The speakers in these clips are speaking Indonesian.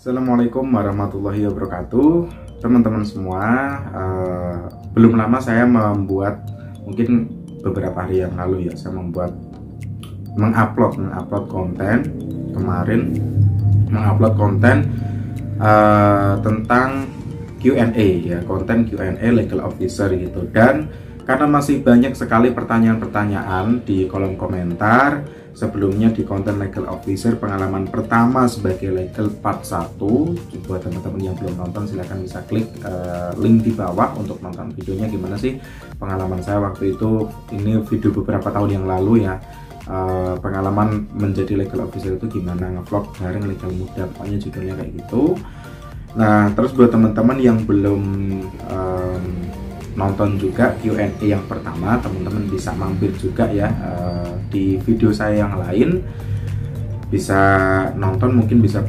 Assalamualaikum warahmatullahi wabarakatuh, teman-teman semua. Belum lama saya membuat, mungkin beberapa hari yang lalu ya, saya mengupload konten kemarin, mengupload konten tentang Q&A ya, konten Q&A legal officer gitu. Dan karena masih banyak sekali pertanyaan-pertanyaan di kolom komentar sebelumnya di konten legal officer pengalaman pertama sebagai legal part 1, buat teman-teman yang belum nonton silahkan bisa klik link di bawah untuk nonton videonya gimana sih pengalaman saya waktu itu. Ini video beberapa tahun yang lalu ya, pengalaman menjadi legal officer itu gimana, ngevlog bareng legal muda, pokoknya judulnya kayak gitu. Nah terus buat teman-teman yang belum nonton juga Q&A yang pertama, teman-teman bisa mampir juga ya di video saya yang lain, bisa nonton, mungkin bisa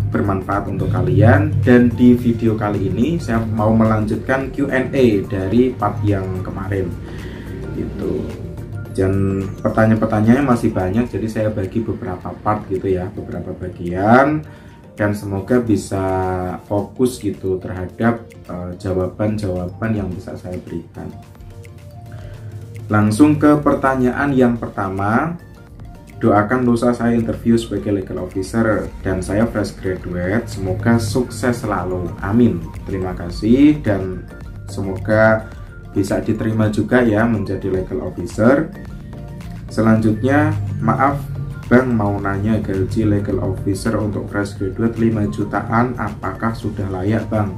bermanfaat untuk kalian. Dan di video kali ini saya mau melanjutkan Q&A dari part yang kemarin itu. Dan pertanyaan-pertanyaannya masih banyak, jadi saya bagi beberapa part gitu ya, beberapa bagian, dan semoga bisa fokus gitu terhadap jawaban-jawaban yang bisa saya berikan. Langsung ke pertanyaan yang pertama. Doakan lusa saya interview sebagai legal officer dan saya fresh graduate, semoga sukses selalu, amin. Terima kasih dan semoga bisa diterima juga ya menjadi legal officer. Selanjutnya, maaf Bang, mau nanya gaji legal officer untuk fresh graduate 5 jutaan apakah sudah layak Bang?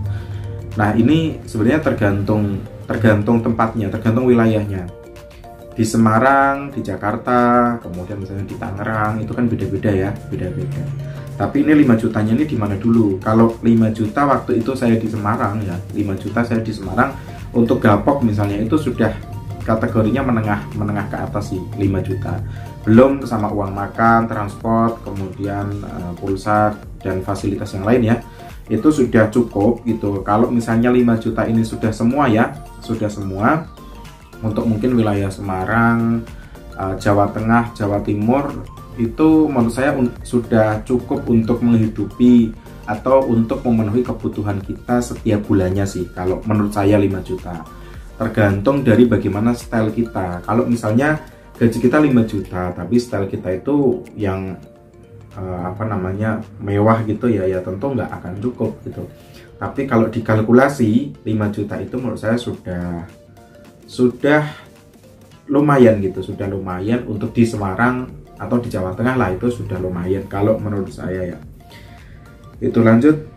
Nah ini sebenarnya tergantung tempatnya, tergantung wilayahnya. Di Semarang, di Jakarta, kemudian misalnya di Tangerang, itu kan beda-beda ya, beda-beda. Tapi ini 5 jutanya ini di mana dulu? Kalau 5 juta waktu itu saya di Semarang ya, 5 juta saya di Semarang untuk gapok misalnya itu sudah kategorinya menengah ke atas sih, 5 juta. Belum sama uang makan, transport, kemudian pulsa dan fasilitas yang lain ya, itu sudah cukup gitu. Kalau misalnya 5 juta ini sudah semua ya, sudah semua untuk mungkin wilayah Semarang, Jawa Tengah, Jawa Timur, itu menurut saya sudah cukup untuk menghidupi atau untuk memenuhi kebutuhan kita setiap bulannya sih. Kalau menurut saya 5 juta tergantung dari bagaimana style kita. Kalau misalnya gaji kita 5 juta tapi style kita itu yang mewah gitu ya, ya tentu nggak akan cukup gitu. Tapi kalau dikalkulasi 5 juta itu menurut saya sudah lumayan gitu, sudah lumayan untuk di Semarang atau di Jawa Tengah lah, itu sudah lumayan kalau menurut saya ya. Itu lanjut.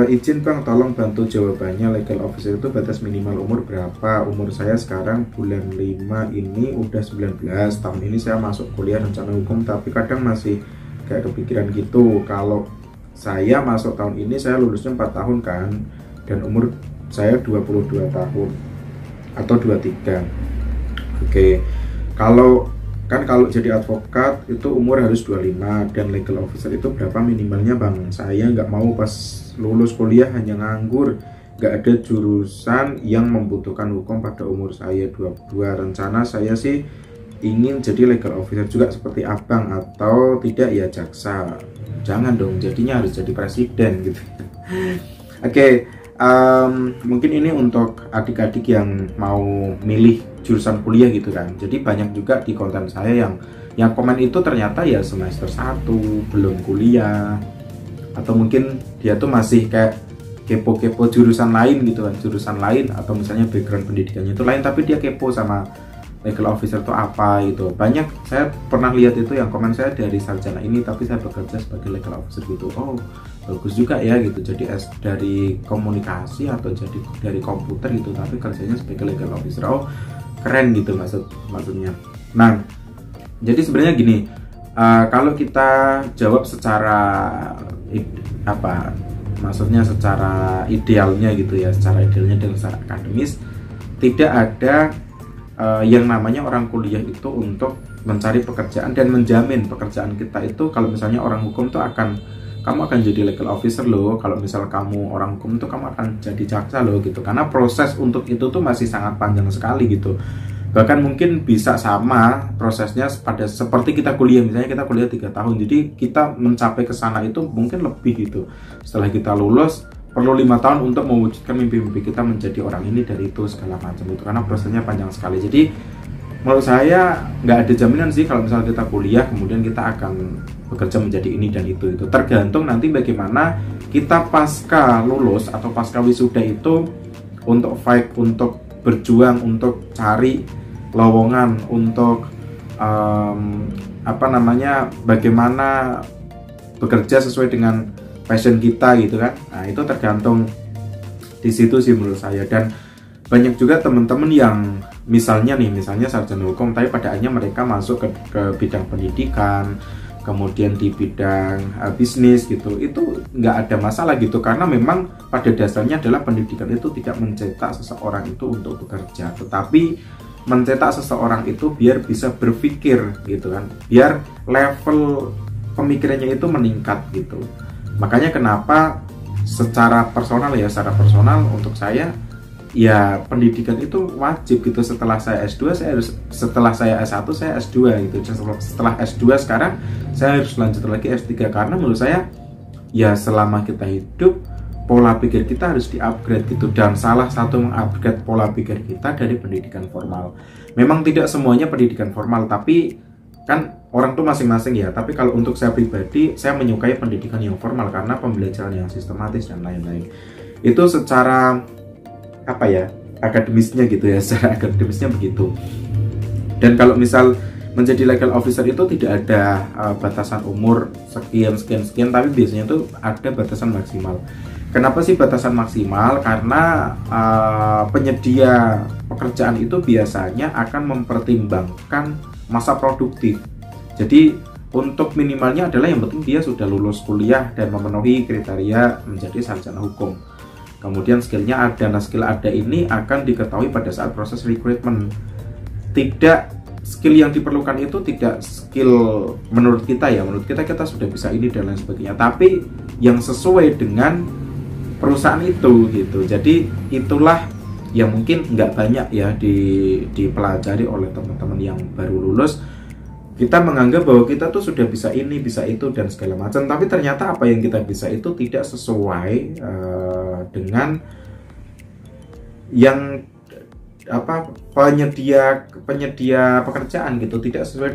Izin Bang, tolong bantu jawabannya, legal officer itu batas minimal umur berapa? Umur saya sekarang bulan 5 ini udah 19 tahun. Ini saya masuk kuliah rencana hukum, tapi kadang masih kayak kepikiran gitu. Kalau saya masuk tahun ini, saya lulusnya 4 tahun kan, dan umur saya 22 tahun atau 23. Oke, kalau jadi advokat itu umur harus 25, dan legal officer itu berapa minimalnya Bang? Saya nggak mau pas lulus kuliah hanya nganggur, nggak ada jurusan yang membutuhkan hukum pada umur saya 22. Rencana saya sih ingin jadi legal officer juga seperti Abang, atau tidak ya jaksa. Jangan dong, jadinya harus jadi presiden gitu. Oke, mungkin ini untuk adik-adik yang mau milih jurusan kuliah gitu kan. Jadi banyak juga di konten saya yang komen itu ternyata ya semester 1 belum kuliah, atau mungkin dia tuh masih kayak kepo-kepo jurusan lain gitu kan, jurusan lain, atau misalnya background pendidikannya itu lain tapi dia kepo sama legal officer itu apa gitu. Banyak, saya pernah lihat itu yang komen saya dari sarjana ini tapi saya bekerja sebagai legal officer gitu. Oh bagus juga ya gitu, jadi dari komunikasi atau jadi dari komputer gitu tapi kerjanya sebagai legal officer. Oh keren gitu maksudnya. Nah jadi sebenarnya gini, kalau kita jawab secara maksudnya secara idealnya gitu ya, secara idealnya dan secara akademis, tidak ada yang namanya orang kuliah itu untuk mencari pekerjaan dan menjamin pekerjaan kita itu. Kalau misalnya orang hukum tuh kamu akan jadi legal officer loh, kalau misal kamu orang hukum tuh kamu akan jadi jaksa loh gitu, karena proses untuk itu tuh masih sangat panjang sekali gitu. bahkan mungkin bisa sama prosesnya pada seperti kita kuliah. Misalnya kita kuliah 3 tahun, jadi kita mencapai ke sana itu mungkin lebih gitu. Setelah kita lulus perlu 5 tahun untuk mewujudkan mimpi-mimpi kita menjadi orang ini dari itu segala macam itu, karena prosesnya panjang sekali. Jadi menurut saya nggak ada jaminan sih kalau misalnya kita kuliah kemudian kita akan bekerja menjadi ini dan itu. Tergantung nanti bagaimana kita pasca lulus atau pasca wisuda itu untuk fight, untuk berjuang, untuk cari lowongan, untuk bagaimana bekerja sesuai dengan passion kita gitu kan. Nah itu tergantung di situ sih menurut saya. Dan banyak juga teman-teman yang misalnya sarjana hukum tapi pada akhirnya mereka masuk ke bidang pendidikan, kemudian di bidang bisnis gitu, itu nggak ada masalah gitu, karena memang pada dasarnya adalah pendidikan itu tidak mencetak seseorang itu untuk bekerja, tetapi mencetak seseorang itu biar bisa berpikir gitu kan, biar level pemikirannya itu meningkat gitu. Makanya kenapa secara personal untuk saya ya pendidikan itu wajib gitu. Setelah saya S2 setelah saya S1 saya S2 gitu. Setelah S2 sekarang saya harus lanjut lagi S3, karena menurut saya ya selama kita hidup pola pikir kita harus di-upgrade gitu, dan salah satu mengupgrade pola pikir kita dari pendidikan formal. Memang tidak semuanya pendidikan formal, tapi kan orang tuh masing-masing ya. Tapi kalau untuk saya pribadi, saya menyukai pendidikan yang formal karena pembelajaran yang sistematis dan lain-lain. Itu secara akademisnya gitu ya, secara akademisnya begitu. Dan kalau misal menjadi legal officer itu tidak ada batasan umur sekian, tapi biasanya itu ada batasan maksimal. Kenapa sih batasan maksimal? Karena penyedia pekerjaan itu biasanya akan mempertimbangkan masa produktif. Jadi untuk minimalnya adalah yang penting dia sudah lulus kuliah dan memenuhi kriteria menjadi sarjana hukum. Kemudian skillnya ada, nah skill ada ini akan diketahui pada saat proses rekrutmen. Tidak, skill yang diperlukan itu tidak skill menurut kita kita sudah bisa ini dan lain sebagainya, tapi yang sesuai dengan perusahaan itu gitu. Jadi itulah yang mungkin nggak banyak ya dipelajari oleh teman-teman yang baru lulus. Kita menganggap bahwa kita tuh sudah bisa ini, bisa itu dan segala macam, tapi ternyata apa yang kita bisa itu tidak sesuai dengan yang penyedia pekerjaan gitu, tidak sesuai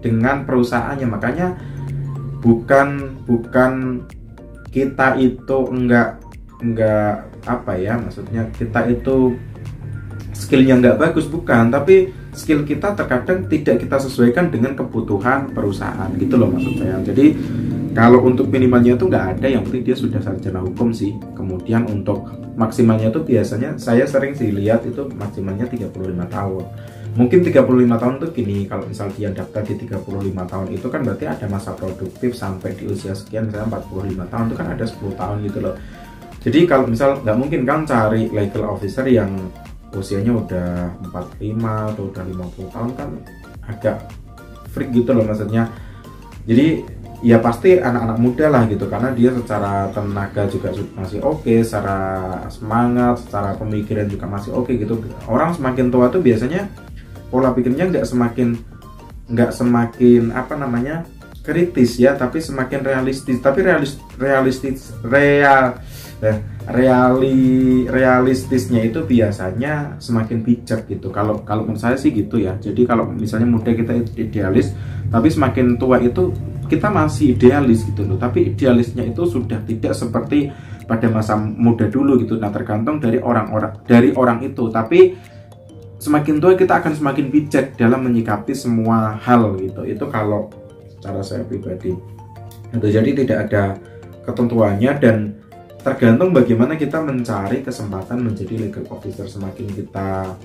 dengan perusahaannya. Makanya bukan kita itu enggak maksudnya kita itu skillnya nggak bagus, bukan, tapi skill kita terkadang tidak kita sesuaikan dengan kebutuhan perusahaan gitu loh maksud saya. Jadi kalau untuk minimalnya itu nggak ada, yang penting dia sudah sarjana hukum sih. Kemudian untuk maksimalnya itu biasanya saya sering sih lihat itu maksimalnya 35 tahun. Mungkin 35 tahun tuh gini, kalau misal dia daftar di 35 tahun itu kan berarti ada masa produktif sampai di usia sekian, misalnya 45 tahun itu kan ada 10 tahun gitu loh. Jadi kalau misal nggak mungkin kan cari legal officer yang usianya udah 45 atau udah 50 tahun, kan agak freak gitu loh maksudnya. Jadi ya pasti anak-anak muda lah gitu, karena dia secara tenaga juga masih oke, secara semangat, secara pemikiran juga masih oke gitu. Orang semakin tua tuh biasanya pola pikirnya nggak semakin kritis ya, tapi semakin realistis. Tapi realistisnya itu biasanya semakin bijak gitu. Kalau menurut saya sih gitu ya. Jadi kalau misalnya muda kita idealis, tapi semakin tua itu kita masih idealis gitu loh. Tapi idealisnya itu sudah tidak seperti pada masa muda dulu gitu. Nah tergantung dari orang itu. Tapi semakin tua kita akan semakin bijak dalam menyikapi semua hal gitu. Itu kalau cara saya pribadi. Jadi tidak ada ketentuannya dan tergantung bagaimana kita mencari kesempatan menjadi legal officer. Semakin kita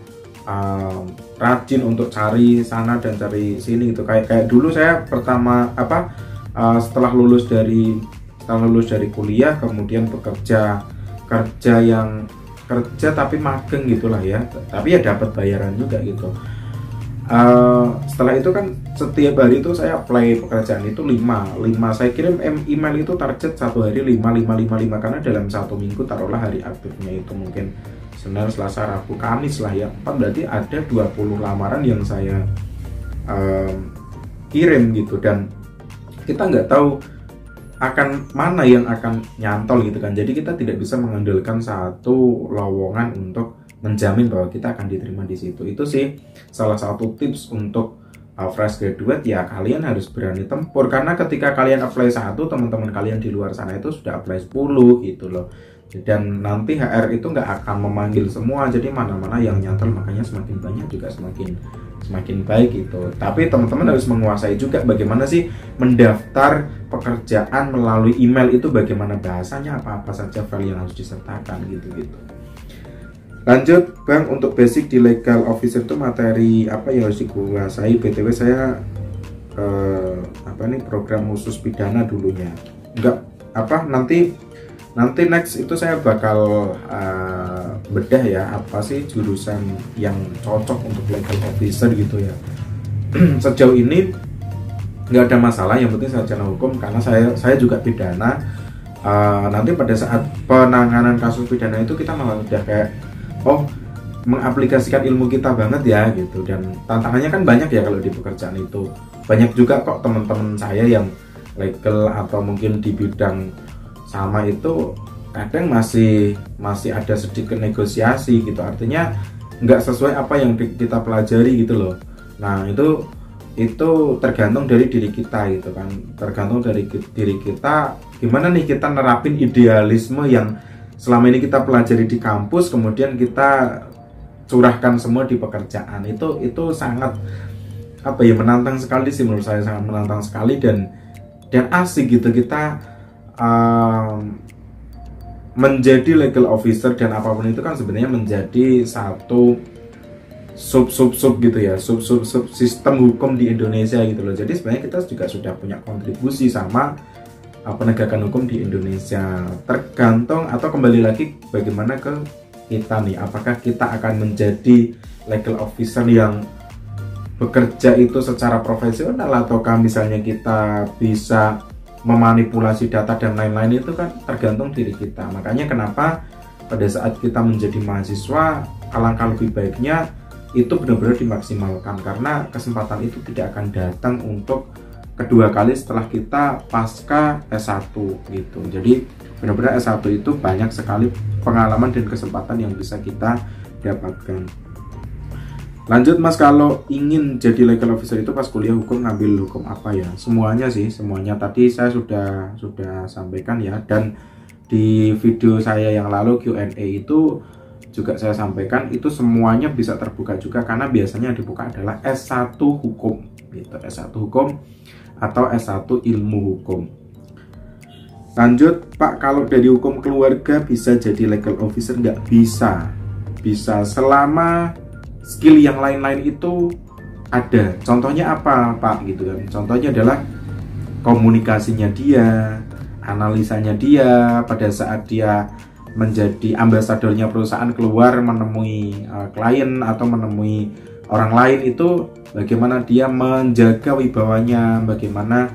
rajin untuk cari sana dan cari sini gitu. Kayak dulu saya pertama setelah lulus dari kuliah, kemudian kerja tapi magang gitulah ya, tapi ya dapat bayaran juga gitu. Setelah itu kan setiap hari itu saya apply pekerjaan itu 5 saya kirim email itu target satu hari 5 karena dalam satu minggu taruhlah hari aktifnya itu mungkin Senin, Selasa, Rabu, Kamis lah ya, 4 berarti ada 20 lamaran yang saya kirim gitu, dan kita nggak tahu akan mana yang akan nyantol gitu kan. Jadi kita tidak bisa mengandalkan satu lowongan untuk menjamin bahwa kita akan diterima di situ. Itu sih salah satu tips untuk fresh graduate ya, kalian harus berani tempur, karena ketika kalian apply satu, teman-teman kalian di luar sana itu sudah apply 10 gitu loh. Dan nanti HR itu nggak akan memanggil semua, jadi mana-mana yang nyantol, makanya semakin banyak juga semakin baik gitu. Tapi teman-teman harus menguasai juga bagaimana sih mendaftar pekerjaan melalui email itu, bagaimana bahasanya, apa saja file yang harus disertakan gitu. Lanjut Bang, untuk basic di legal officer itu materi apa yang harus dikuasai? BTW saya program khusus pidana dulunya. Nanti next itu saya bakal bedah ya, apa sih jurusan yang cocok untuk legal officer gitu ya. Sejauh ini nggak ada masalah, yang penting sarjana hukum, karena saya juga pidana. Nanti pada saat penanganan kasus pidana itu kita malah udah kayak mengaplikasikan ilmu kita banget ya gitu. Dan tantangannya kan banyak ya kalau di pekerjaan itu. Banyak juga kok teman-teman saya yang legal atau mungkin di bidang sama itu kadang masih ada sedikit negosiasi gitu, artinya nggak sesuai apa yang kita pelajari gitu loh. Nah itu tergantung dari diri kita gitu kan, tergantung dari diri kita gimana nih kita nerapin idealisme yang selama ini kita pelajari di kampus, kemudian kita curahkan semua di pekerjaan. Itu sangat menantang sekali sih, menurut saya sangat menantang sekali, dan asik gitu kita menjadi legal officer dan apapun itu kan sebenarnya menjadi satu sub gitu ya, sub sistem hukum di Indonesia gitu loh. Jadi sebenarnya kita juga sudah punya kontribusi sama penegakan hukum di Indonesia. Tergantung atau kembali lagi bagaimana ke kita nih, apakah kita akan menjadi legal officer yang bekerja itu secara profesional, ataukah misalnya kita bisa memanipulasi data dan lain-lain. Itu kan tergantung diri kita. Makanya kenapa pada saat kita menjadi mahasiswa, alangkah lebih baiknya itu benar-benar dimaksimalkan, karena kesempatan itu tidak akan datang untuk kedua kali setelah kita pasca S1 gitu. Jadi benar-benar S1 itu banyak sekali pengalaman dan kesempatan yang bisa kita dapatkan. Lanjut Mas, kalau ingin jadi legal officer itu pas kuliah hukum ngambil hukum apa ya? Semuanya sih, semuanya tadi saya sudah sampaikan ya, dan di video saya yang lalu Q&A itu juga saya sampaikan, itu semuanya bisa terbuka juga, karena biasanya yang dibuka adalah S1 hukum gitu, S1 hukum atau S1 ilmu hukum. Lanjut Pak, kalau dari hukum keluarga bisa jadi legal officer? Nggak bisa. Bisa selama skill yang lain-lain itu ada. Contohnya apa Pak gitu kan? Contohnya adalah komunikasinya dia, analisanya dia pada saat dia menjadi ambasadornya perusahaan keluar menemui klien atau menemui orang lain, itu bagaimana dia menjaga wibawanya, bagaimana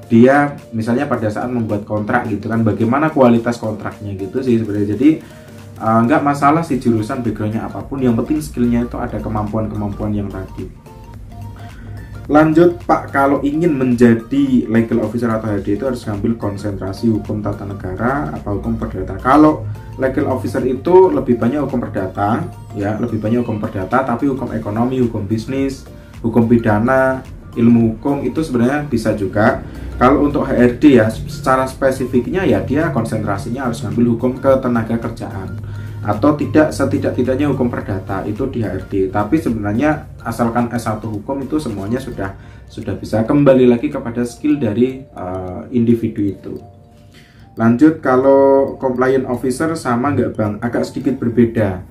dia misalnya pada saat membuat kontrak gitu kan, bagaimana kualitas kontraknya gitu sih sebenarnya. Jadi nggak masalah sih jurusan backgroundnya apapun, yang penting skillnya itu ada kemampuan-kemampuan yang tadi. Lanjut Pak, kalau ingin menjadi legal officer atau HRD itu harus ngambil konsentrasi hukum tata negara apa hukum perdata? Kalau legal officer itu lebih banyak hukum perdata ya, lebih banyak hukum perdata, tapi hukum ekonomi, hukum bisnis, hukum pidana, ilmu hukum itu sebenarnya bisa juga. Kalau untuk HRD ya secara spesifiknya ya dia konsentrasinya harus ngambil hukum ketenaga kerjaan, atau setidak-tidaknya hukum perdata itu di HRD. Tapi sebenarnya asalkan S1 hukum itu semuanya sudah bisa, kembali lagi kepada skill dari individu itu. Lanjut, kalau compliance officer sama nggak Bang? Agak sedikit berbeda.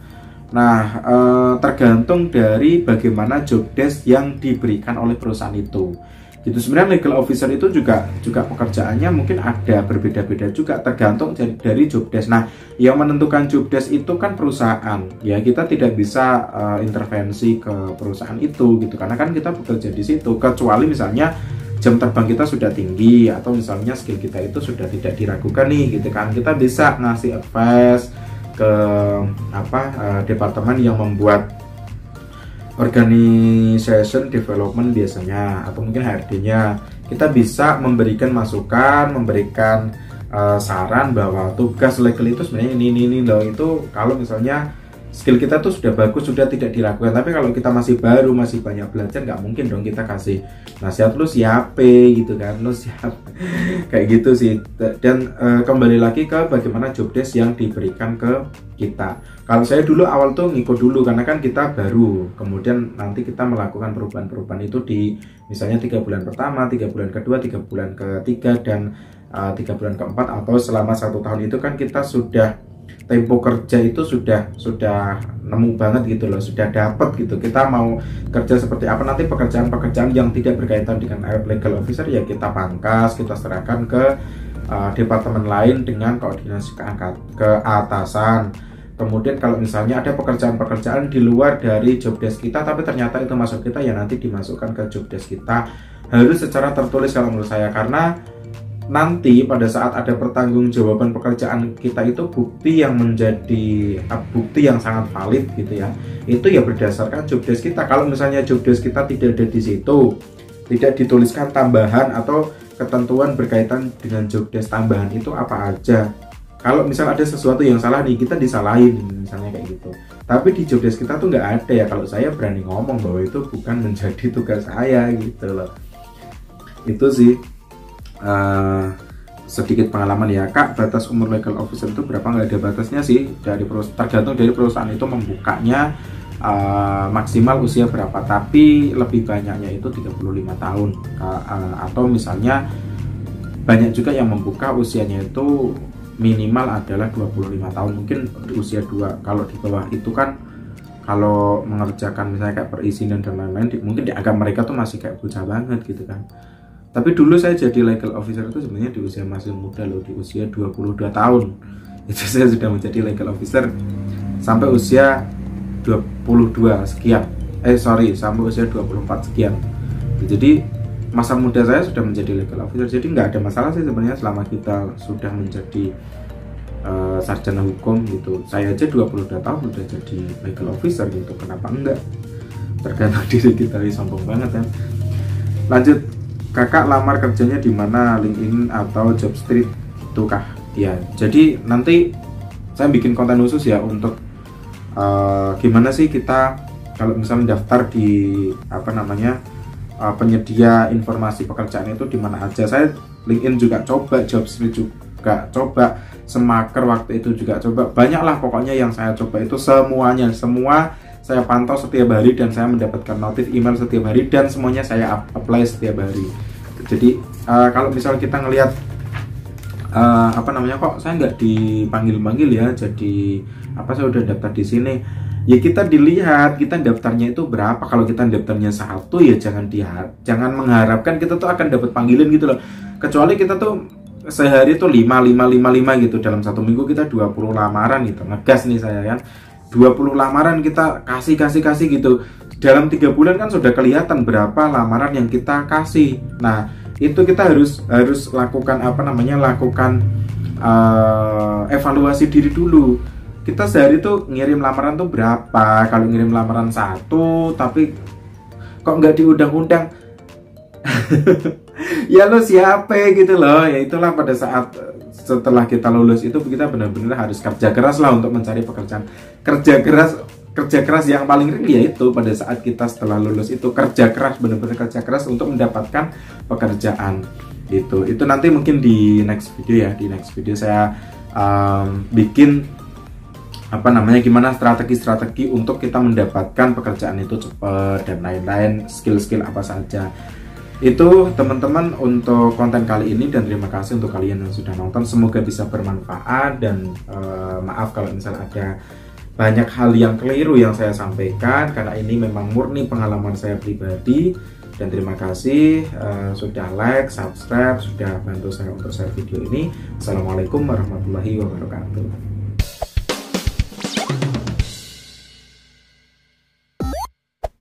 Nah, tergantung dari bagaimana job desk yang diberikan oleh perusahaan itu. Gitu, sebenarnya legal officer itu juga pekerjaannya mungkin ada berbeda-beda juga, tergantung dari job desk. Nah, yang menentukan job desk itu kan perusahaan ya, kita tidak bisa intervensi ke perusahaan itu gitu, karena kan kita bekerja di situ, kecuali misalnya jam terbang kita sudah tinggi atau misalnya skill kita itu sudah tidak diragukan nih gitu kan, kita bisa ngasih advice ke departemen yang membuat organization development biasanya, atau mungkin HRD-nya. Kita bisa memberikan masukan, memberikan saran bahwa tugas legal itu sebenarnya ini loh. Itu kalau misalnya skill kita tuh sudah bagus, sudah tidak diragukan. Tapi kalau kita masih baru, masih banyak belajar, nggak mungkin dong kita kasih nasihat lu siap gitu kan, lu siap kayak gitu sih. Dan kembali lagi ke bagaimana job desk yang diberikan ke kita. Kalau saya dulu awal tuh ngikut dulu karena kan kita baru, kemudian nanti kita melakukan perubahan-perubahan itu di misalnya 3 bulan pertama, 3 bulan kedua, 3 bulan ketiga, dan 3 bulan keempat, atau selama 1 tahun itu kan kita sudah tempo kerja itu sudah nemu banget gitu loh, sudah dapat gitu. Kita mau kerja seperti apa, nanti pekerjaan-pekerjaan yang tidak berkaitan dengan legal officer ya kita pangkas, kita serahkan ke departemen lain dengan koordinasi ke atasan. Kemudian kalau misalnya ada pekerjaan-pekerjaan di luar dari job desk kita tapi ternyata itu masuk kita, ya nanti dimasukkan ke job desk kita. Harus secara tertulis kalau menurut saya, karena nanti pada saat ada pertanggungjawaban pekerjaan kita itu bukti yang menjadi bukti yang sangat valid gitu ya. Itu ya berdasarkan job desk kita. Kalau misalnya job desk kita tidak ada di situ, tidak dituliskan tambahan atau ketentuan berkaitan dengan job desk tambahan itu apa aja. Kalau misal ada sesuatu yang salah nih, kita disalahin misalnya kayak gitu. Tapi di job desk kita tuh nggak ada ya. Kalau saya berani ngomong bahwa itu bukan menjadi tugas saya gitu loh. Itu sih sedikit pengalaman ya. Kak, batas umur legal officer itu berapa? Nggak ada batasnya sih, tergantung dari perusahaan itu membukanya maksimal usia berapa, tapi lebih banyaknya itu 35 tahun atau misalnya banyak juga yang membuka usianya itu minimal adalah 25 tahun, mungkin di usia 2. Kalau di bawah itu kan kalau mengerjakan misalnya kayak perizinan dan lain-lain mungkin dianggap mereka tuh masih kayak bocah banget gitu kan. Tapi dulu saya jadi legal officer itu sebenarnya di usia masih muda loh, di usia 22 tahun. Itu saya sudah menjadi legal officer sampai usia 22 sekian. Sampai usia 24 sekian. Jadi masa muda saya sudah menjadi legal officer. Jadi nggak ada masalah sih sebenarnya selama kita sudah menjadi sarjana hukum gitu. Saya aja 22 tahun udah jadi legal officer gitu. Kenapa enggak? Tergantung diri kita, sombong banget kan. Lanjut. Kakak lamar kerjanya di mana, LinkedIn atau Jobstreet itu kah? Ya, jadi nanti saya bikin konten khusus ya untuk gimana sih kita kalau misalnya daftar di penyedia informasi pekerjaan itu di mana aja. Saya LinkedIn juga coba, Jobstreet juga coba, Semaker waktu itu juga coba. Banyaklah pokoknya yang saya coba itu semuanya, semua saya pantau setiap hari dan saya mendapatkan notif email setiap hari dan semuanya saya apply setiap hari. Jadi kalau misal kita ngelihat kok saya nggak dipanggil ya, jadi saya udah daftar di sini. Ya kita dilihat kita daftarnya itu berapa. Kalau kita daftarnya 1 ya jangan mengharapkan kita tuh akan dapat panggilan gitu loh. Kecuali kita tuh sehari tuh 5 gitu, dalam 1 minggu kita 20 lamaran gitu. Ngegas nih saya kan. 20 lamaran kita kasih gitu. Dalam 3 bulan kan sudah kelihatan berapa lamaran yang kita kasih. Nah, itu kita harus lakukan evaluasi diri dulu. Kita sehari tuh ngirim lamaran tuh berapa. Kalau ngirim lamaran 1 tapi kok nggak diundang-undang, ya lo siapa gitu loh. Ya itulah pada saat setelah kita lulus itu kita benar-benar harus kerja keras lah untuk mencari pekerjaan. Kerja keras yang paling real yaitu pada saat kita setelah lulus itu kerja keras, benar-benar kerja keras untuk mendapatkan pekerjaan gitu. Itu nanti mungkin di next video ya. Di next video saya bikin gimana strategi untuk kita mendapatkan pekerjaan itu cepat dan lain-lain, skill-skill apa saja. Itu teman-teman untuk konten kali ini, dan terima kasih untuk kalian yang sudah nonton. Semoga bisa bermanfaat, dan maaf kalau misalnya ada banyak hal yang keliru yang saya sampaikan karena ini memang murni pengalaman saya pribadi. Dan terima kasih sudah like, subscribe, sudah bantu saya untuk share video ini. Assalamualaikum warahmatullahi wabarakatuh.